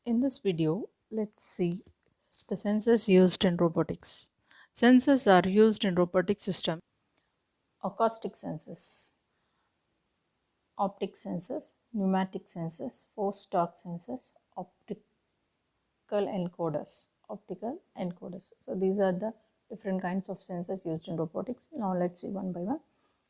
In this video, let's see the sensors used in robotics. Sensors are used in robotic systems. Acoustic sensors, optic sensors, pneumatic sensors, force torque sensors, optical encoders. So these are the different kinds of sensors used in robotics. Now let's see one by one.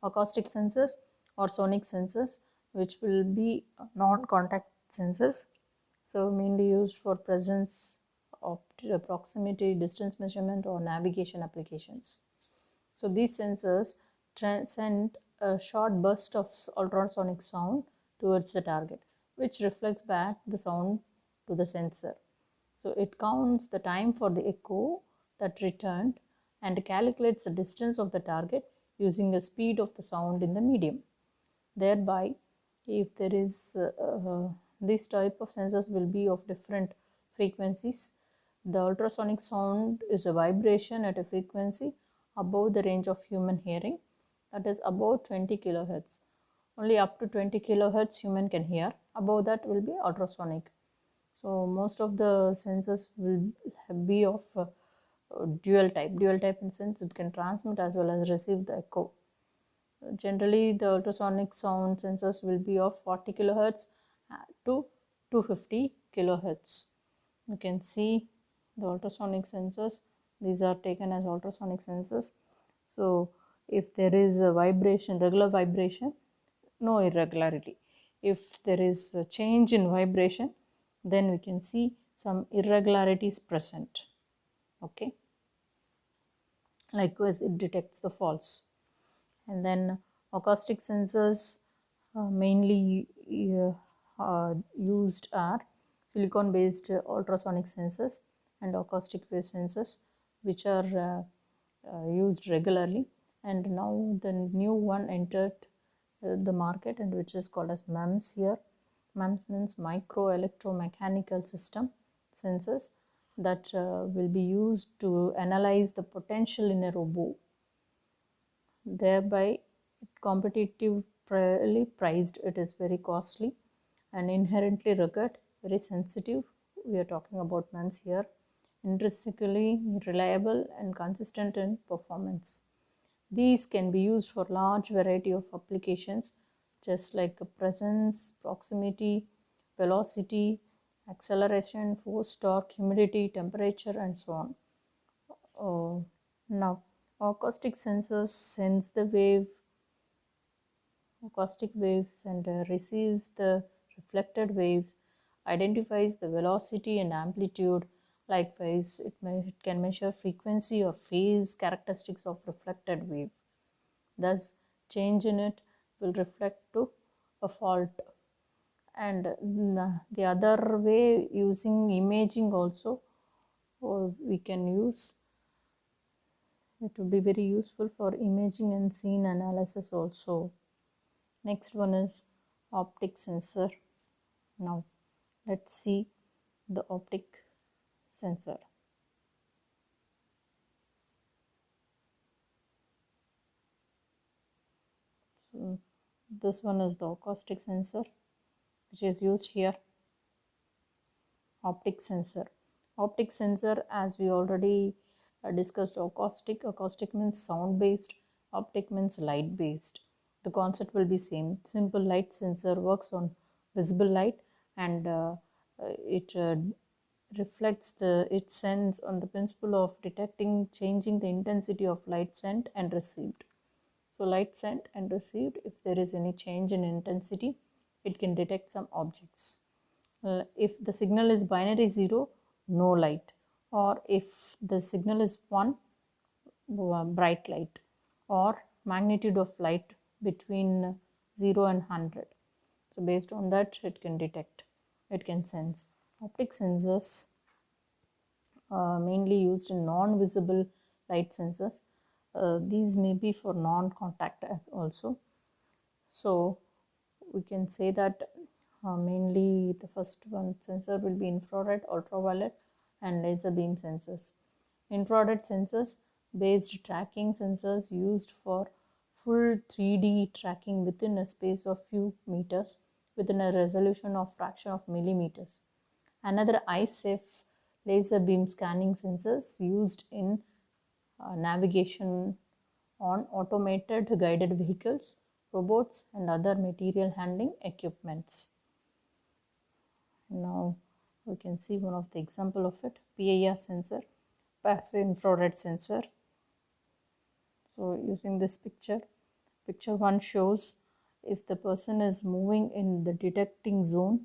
Acoustic sensors or sonic sensors, which will be non-contact sensors, so mainly used for presence, proximity, distance measurement, or navigation applications. So these sensors send a short burst of ultrasonic sound towards the target, which reflects back the sound to the sensor. So it counts the time for the echo that returned and calculates the distance of the target using the speed of the sound in the medium. Thereby, if there is this type of sensors will be of different frequencies. The ultrasonic sound is a vibration at a frequency above the range of human hearing, that is about 20 kilohertz. Only up to 20 kilohertz human can hear. Above that will be ultrasonic. So most of the sensors will be of dual type. Dual type in sense it can transmit as well as receive the echo. Generally, the ultrasonic sound sensors will be of 40 kilohertz to 250 kilohertz. You can see the ultrasonic sensors. These are taken as ultrasonic sensors. So, if there is a vibration, regular vibration, no irregularity. If there is a change in vibration, then we can see some irregularities present. Okay. Likewise, it detects the faults. And then acoustic sensors mainly used are silicon based ultrasonic sensors and acoustic wave sensors, which are used regularly. And now the new one entered the market, and which is called as MEMS here. MEMS means micro electromechanical system sensors that will be used to analyze the potential in a robot, thereby competitively priced. It is very costly and inherently rugged, very sensitive. We are talking about MEMS here. Intrinsically reliable and consistent in performance. These can be used for large variety of applications, just like presence, proximity, velocity, acceleration, force, torque, humidity, temperature, and so on. Now, acoustic sensors sends the acoustic waves and receives the reflected waves, identifies the velocity and amplitude. Likewise, it can measure frequency or phase characteristics of reflected wave. Thus, change in it will reflect to a fault. And the other way, using imaging also, we can use. It would be very useful for imaging and scene analysis also. Next one is optic sensor. Now let's see the optic sensor. So this one is the acoustic sensor, which is used here. Optic sensor. Optic sensor, as we already discussed, acoustic means sound based, optic means light based. The concept will be same. Simple light sensor works on visible light, and it reflects its sense on the principle of detecting changing the intensity of light sent and received. So light sent and received, if there is any change in intensity, it can detect some objects. If the signal is binary 0, no light, or if the signal is 1, bright light, or magnitude of light between 0 and 100. So based on that, it can detect, it can sense. Optic sensors mainly used in non-visible light sensors. These may be for non-contact also. So we can say that mainly the first one sensor will be infrared, ultraviolet, and laser beam sensors. Infrared sensors based tracking sensors used for full 3D tracking within a space of few meters within a resolution of fraction of millimeters. Another eye-safe laser beam scanning sensors used in navigation on automated guided vehicles, robots, and other material handling equipments. Now we can see one of the example of it, PIR sensor, passive infrared sensor. So using this picture 1 shows if the person is moving in the detecting zone,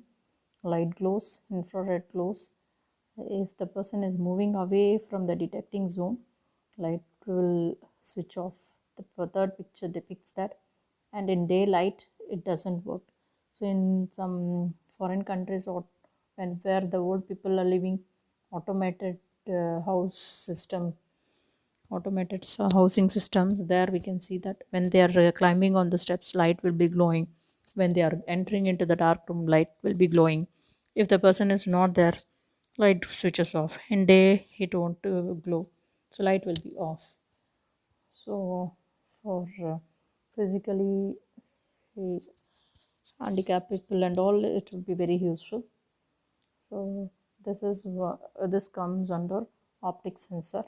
light glows, infrared glows. If the person is moving away from the detecting zone, light will switch off. The third picture depicts that, and in daylight it doesn't work. So in some foreign countries, or when where the old people are living, automated house system, automated housing systems, there we can see that when they are climbing on the steps, light will be glowing. When they are entering into the dark room, light will be glowing. If the person is not there, light switches off. In day it won't glow, so light will be off. So for physically handicapped people and all, it will be very useful. So this comes under optic sensor,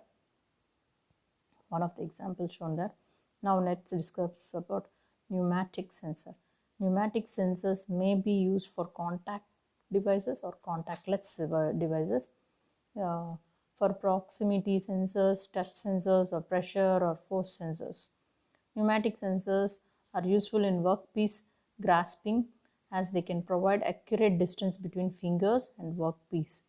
one of the examples shown there. Now let's discuss about pneumatic sensor. Pneumatic sensors may be used for contact devices or contactless devices, for proximity sensors, touch sensors, or pressure or force sensors. Pneumatic sensors are useful in workpiece grasping, as they can provide accurate distance between fingers and workpiece,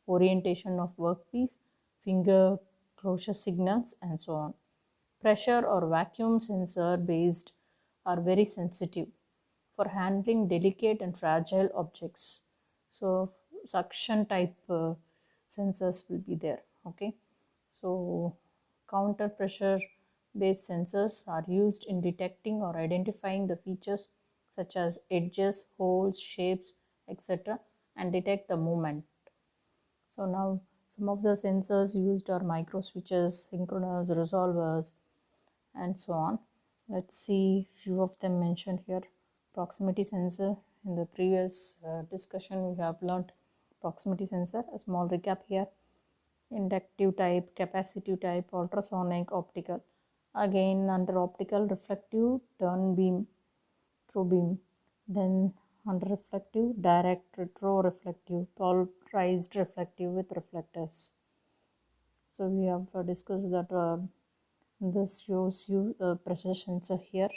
orientation of workpiece, finger closure signals, and so on. Pressure or vacuum sensor based are very sensitive for handling delicate and fragile objects. So suction type sensors will be there. Okay, so counter pressure based sensors are used in detecting or identifying the features such as edges, holes, shapes, etc., and detect the movement. So now some of the sensors used are micro switches, synchronous resolvers, and so on. Let's see few of them mentioned here. Proximity sensor. In the previous discussion we have learned proximity sensor. A small recap here. Inductive type, capacitive type, ultrasonic, optical. Again under optical, reflective, turn beam, through beam. Then under reflective, direct, retro-reflective, polarized reflective with reflectors. So we have discussed that this shows you a pressure sensor here.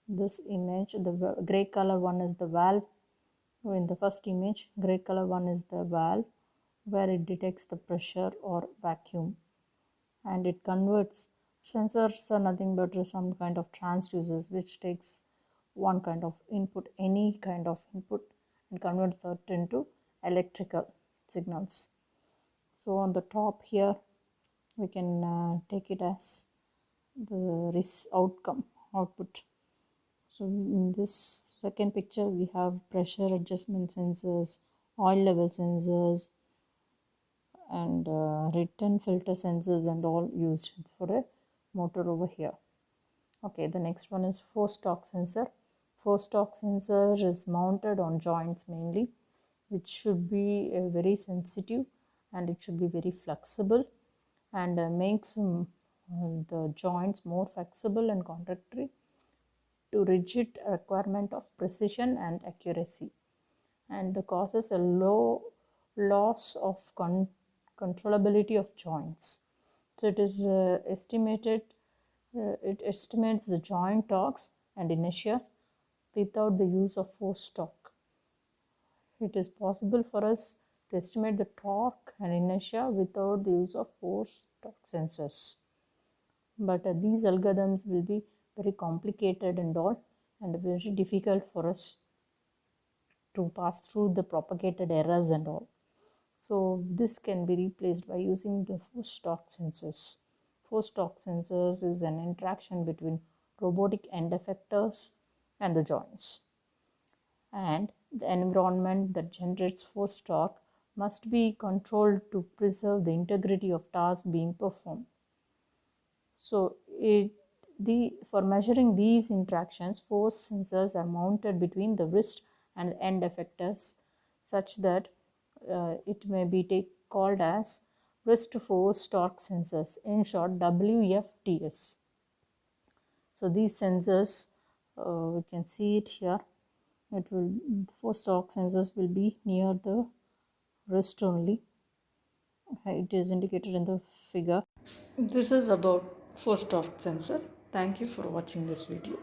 This image, the gray color one is the valve. In the first image, gray color one is the valve where it detects the pressure or vacuum, and it converts. Sensors are nothing but some kind of transducers which takes one kind of input, any kind of input, and converts that into electrical signals. So on the top here we can take it as the output. So in this second picture we have pressure adjustment sensors, oil level sensors, and return filter sensors and all used for a motor over here. Okay, the next one is force torque sensor. Force torque sensor is mounted on joints mainly, which should be very sensitive, and it should be very flexible, and makes the joints more flexible and contractory to rigid requirement of precision and accuracy, and causes a low loss of controllability of joints. So it is it estimates the joint torques and inertias without the use of force torque. It is possible for us to estimate the torque and inertia without the use of force torque sensors. But these algorithms will be very complicated and all, and very difficult for us to pass through the propagated errors and all. So this can be replaced by using the force torque sensors. Force torque sensors is an interaction between robotic end effectors and the joints, and the environment that generates force torque must be controlled to preserve the integrity of tasks being performed. So for measuring these interactions, force sensors are mounted between the wrist and end effectors such that it may be called as wrist force torque sensors, in short WFTS. So these sensors, we can see it here. It will, force torque sensors will be near the wrist only. It is indicated in the figure. This is about force torque sensor. Thank you for watching this video.